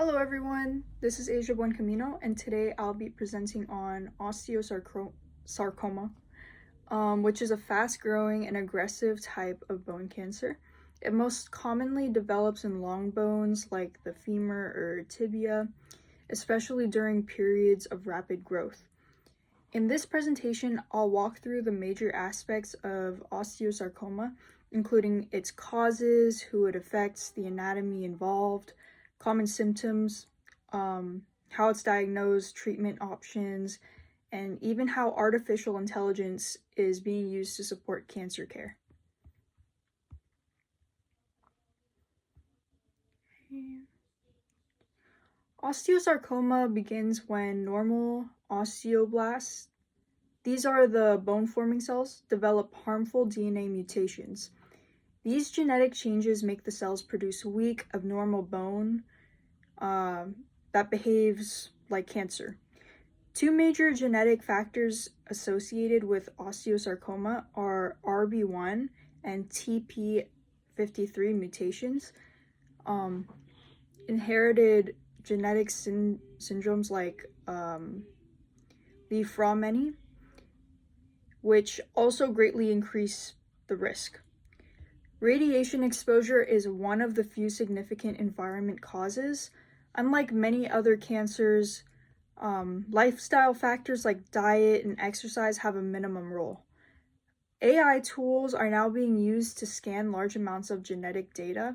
Hello everyone, this is Asia Buencamino, and today I'll be presenting on osteosarcoma, which is a fast-growing and aggressive type of bone cancer. It most commonly develops in long bones like the femur or tibia, especially during periods of rapid growth. In this presentation, I'll walk through the major aspects of osteosarcoma, including its causes, who it affects, the anatomy involved, common symptoms, how it's diagnosed, treatment options, and even how artificial intelligence is being used to support cancer care. Osteosarcoma begins when normal osteoblasts, these are the bone-forming cells, develop harmful DNA mutations. These genetic changes make the cells produce weak, abnormal bone that behaves like cancer. Two major genetic factors associated with osteosarcoma are RB1 and TP53 mutations. Inherited genetic syndromes like Li-Fraumeni, which also greatly increase the risk. Radiation exposure is one of the few significant environment causes. Unlike many other cancers, lifestyle factors like diet and exercise have a minimum role. AI tools are now being used to scan large amounts of genetic data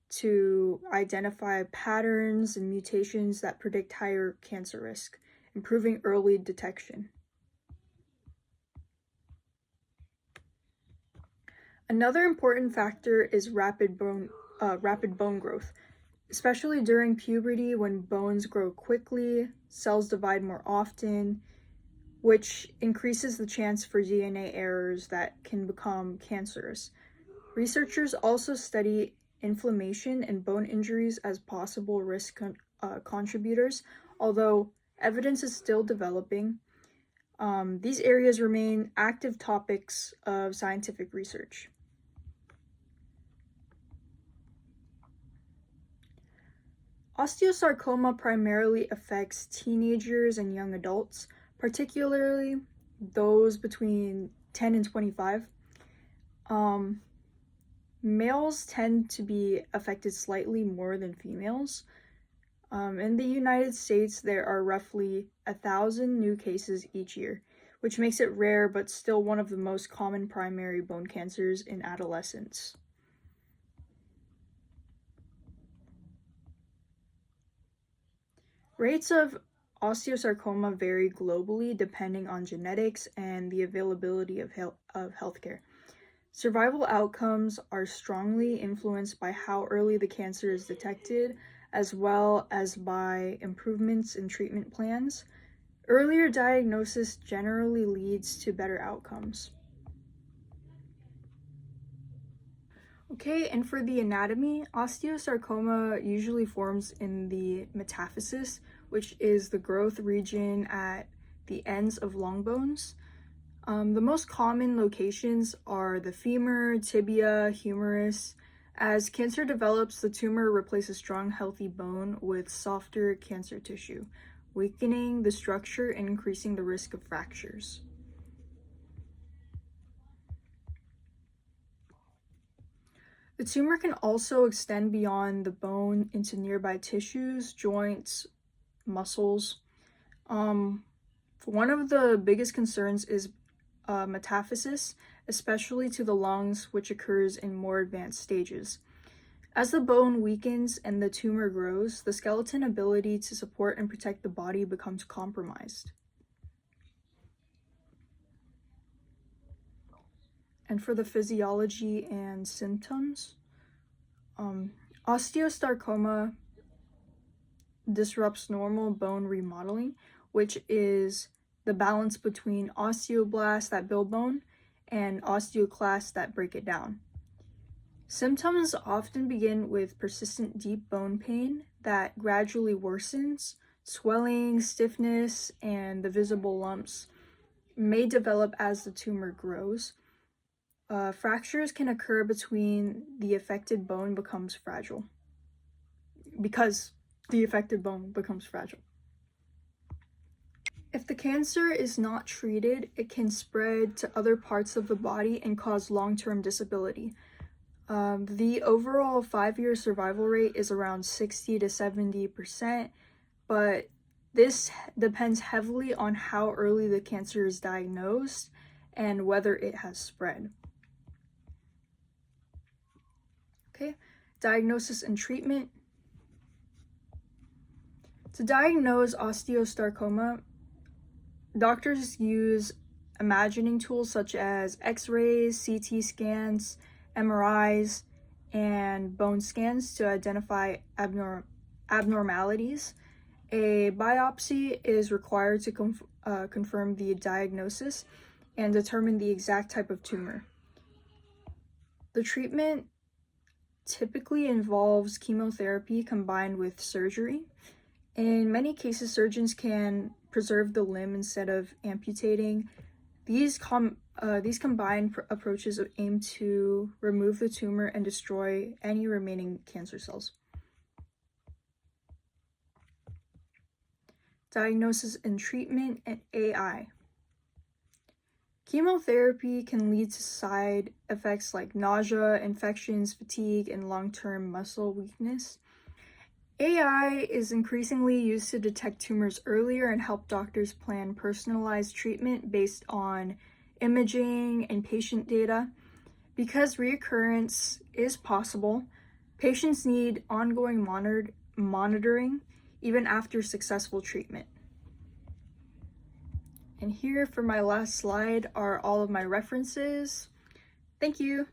to identify patterns and mutations that predict higher cancer risk, improving early detection. Another important factor is rapid bone growth, especially during puberty when bones grow quickly, cells divide more often, which increases the chance for DNA errors that can become cancerous. Researchers also study inflammation and bone injuries as possible risk contributors, although evidence is still developing. These areas remain active topics of scientific research. Osteosarcoma primarily affects teenagers and young adults, particularly those between 10 and 25. Males tend to be affected slightly more than females. In the United States, there are roughly 1,000 new cases each year, which makes it rare but still one of the most common primary bone cancers in adolescents. Rates of osteosarcoma vary globally depending on genetics and the availability of healthcare. Survival outcomes are strongly influenced by how early the cancer is detected, as well as by improvements in treatment plans. Earlier diagnosis generally leads to better outcomes. Okay, and for the anatomy, osteosarcoma usually forms in the metaphysis, which is the growth region at the ends of long bones. The most common locations are the femur, tibia, humerus. As cancer develops, the tumor replaces strong, healthy bone with softer cancer tissue, weakening the structure and increasing the risk of fractures. The tumor can also extend beyond the bone into nearby tissues, joints, muscles. One of the biggest concerns is metaphysis, especially to the lungs, which occurs in more advanced stages. As the bone weakens and the tumor grows, the skeleton ability to support and protect the body becomes compromised. And for the physiology and symptoms, osteosarcoma disrupts normal bone remodeling, which is the balance between osteoblasts that build bone and osteoclasts that break it down. Symptoms often begin with persistent deep bone pain that gradually worsens. Swelling, stiffness, and the visible lumps may develop as the tumor grows. Fractures can occur between the affected bone becomes fragile because the affected bone becomes fragile. If the cancer is not treated, it can spread to other parts of the body and cause long-term disability. The overall 5-year survival rate is around 60 to 70%, but this depends heavily on how early the cancer is diagnosed and whether it has spread. Okay, diagnosis and treatment. To diagnose osteosarcoma, doctors use imagining tools such as X-rays, CT scans, MRIs, and bone scans to identify abnormalities. A biopsy is required to confirm the diagnosis and determine the exact type of tumor. The treatment typically involves chemotherapy combined with surgery. In many cases, surgeons can preserve the limb instead of amputating. These combined approaches aim to remove the tumor and destroy any remaining cancer cells. Diagnosis and treatment and AI. Chemotherapy can lead to side effects like nausea, infections, fatigue, and long-term muscle weakness. AI is increasingly used to detect tumors earlier and help doctors plan personalized treatment based on imaging and patient data. Because reoccurrence is possible, patients need ongoing monitoring even after successful treatment. And here for my last slide are all of my references. Thank you.